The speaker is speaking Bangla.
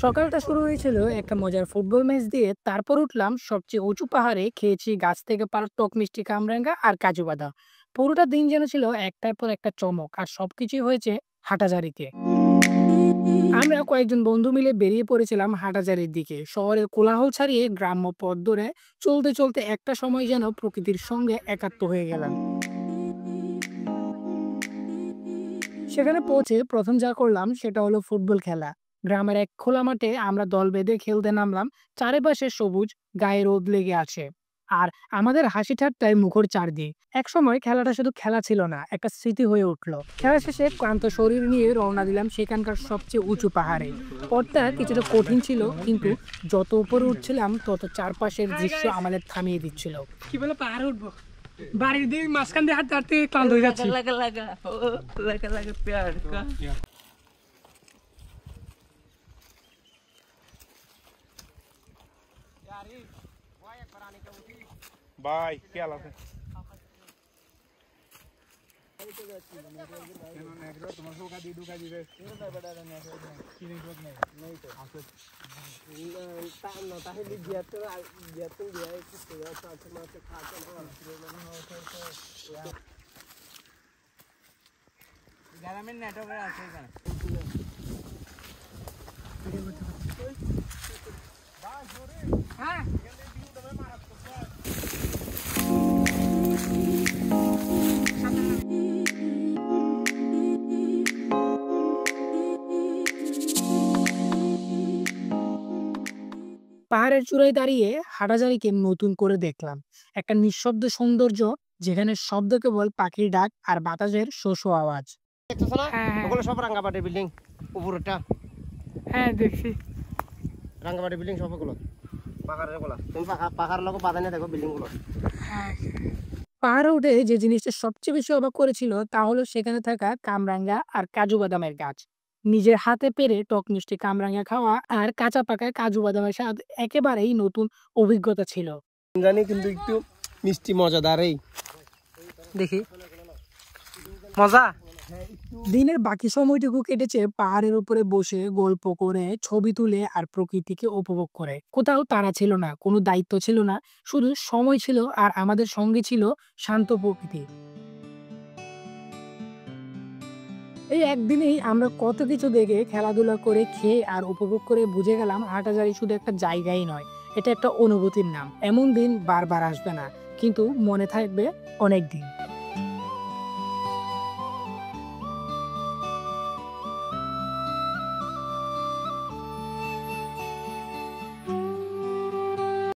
সকালটা শুরু হয়েছিল একটা মজার ফুটবল ম্যাচ দিয়ে। তারপর উঠলাম সবচেয়ে উঁচু পাহাড়ে, খেয়েছি গাছ থেকে পাড়া টক মিষ্টি কামরাঙ্গা আর কাজু বাদাম। পুরোটা দিন যেন ছিল একটার পর একটা চমক, আর সবকিছুই হয়েছে হাঁটাজারিতে। আমরা কয়েকজন বন্ধু মিলে বেরিয়ে পড়েছিলাম হাঁটাজারির দিকে, শহরের কোলাহল ছাড়িয়ে গ্রাম্য পথ ধরে চলতে চলতে একটা সময় যেন প্রকৃতির সঙ্গে একাত্ম হয়ে গেলাম। সেখানে পৌঁছে প্রথম যা করলাম সেটা হলো ফুটবল খেলা। গ্রামের এক খোলা মাঠে আমরা দল বেঁধে খেলতে নামলাম। চারিপাশে সবুজ, গায়ে রোদ লেগে আছে, আর আমাদের হাসি ঠাট্টায় মুখর চারদিক। এক সময় খেলাটা শুধু খেলা ছিল না, একটা স্মৃতি হয়ে উঠলো। খেলা শেষে ক্লান্ত শরীর নিয়ে রওনা দিলাম সেখানকার সবচেয়ে উঁচু পাহাড়ে। পথটা কিছুটা কঠিন ছিল, কিন্তু যত উপরে উঠছিলাম তত চারপাশের দৃশ্য আমাদের থামিয়ে দিচ্ছিল। কি বলে পাহাড়ে উঠবো, বাড়ির দিকে মাঝখান দিয়ে হাঁটতে হাঁটতে ক্লান্ত হয়ে যাচ্ছে। भाई क्या हालत है? পাহাড়ের চূড়ায় দাঁড়িয়ে হাঁটাজারিকে নতুন করে দেখলাম। একটা নিঃশব্দ সৌন্দর্য, যেখানে শব্দ কেবল পাখির ডাক আর বাতাসের শো শো আওয়াজ। দেখতেছ না? হ্যাঁ, হ্যাঁ। ওগুলো সব রাঙ্গামাটি বিল্ডিং, উপরটা হ্যাঁ, দেখছি। রাঙ্গামাটি বিল্ডিং সবগুলো পাহাড়ের গুলা। তুমি পাহাড়ের লোক বাধা নিয়ে দেখো বিল্ডিং গুলো। পাহাড়ে উঠে যে জিনিসটা সবচেয়ে বেশি অবাক করেছিল তা হলো সেখানে থাকা কামরাঙ্গা আর কাজু বাদামের গাছ। নিজের হাতে পেরে টক মিষ্টি কামরাঙ্গা খাওয়া আর কাঁচা পাকা কাজু বাদামের স্বাদ একেবারেই নতুন অভিজ্ঞতা ছিল। জানি কিন্তু একটু মিষ্টি মজাদার। এই দেখি মজা। দিনের বাকি সময়টুকু কেটেছে পাহাড়ের উপরে বসে গল্প করে, ছবি তুলে আর প্রকৃতিকে উপভোগ করে। কোথাও তারা ছিল না, কোনো দায়িত্ব ছিল না, শুধু সময় ছিল, আর আমাদের সঙ্গে ছিল শান্ত প্রকৃতি। এই একদিনেই আমরা কত কিছু দেখে, খেলাধুলা করে, খেয়ে আর উপভোগ করে বুঝে গেলাম হাঁটাজারি শুধু একটা জায়গাই নয়, এটা একটা অনুভূতির নাম। এমন দিন বারবার আসবে না, কিন্তু মনে থাকবে অনেক দিন।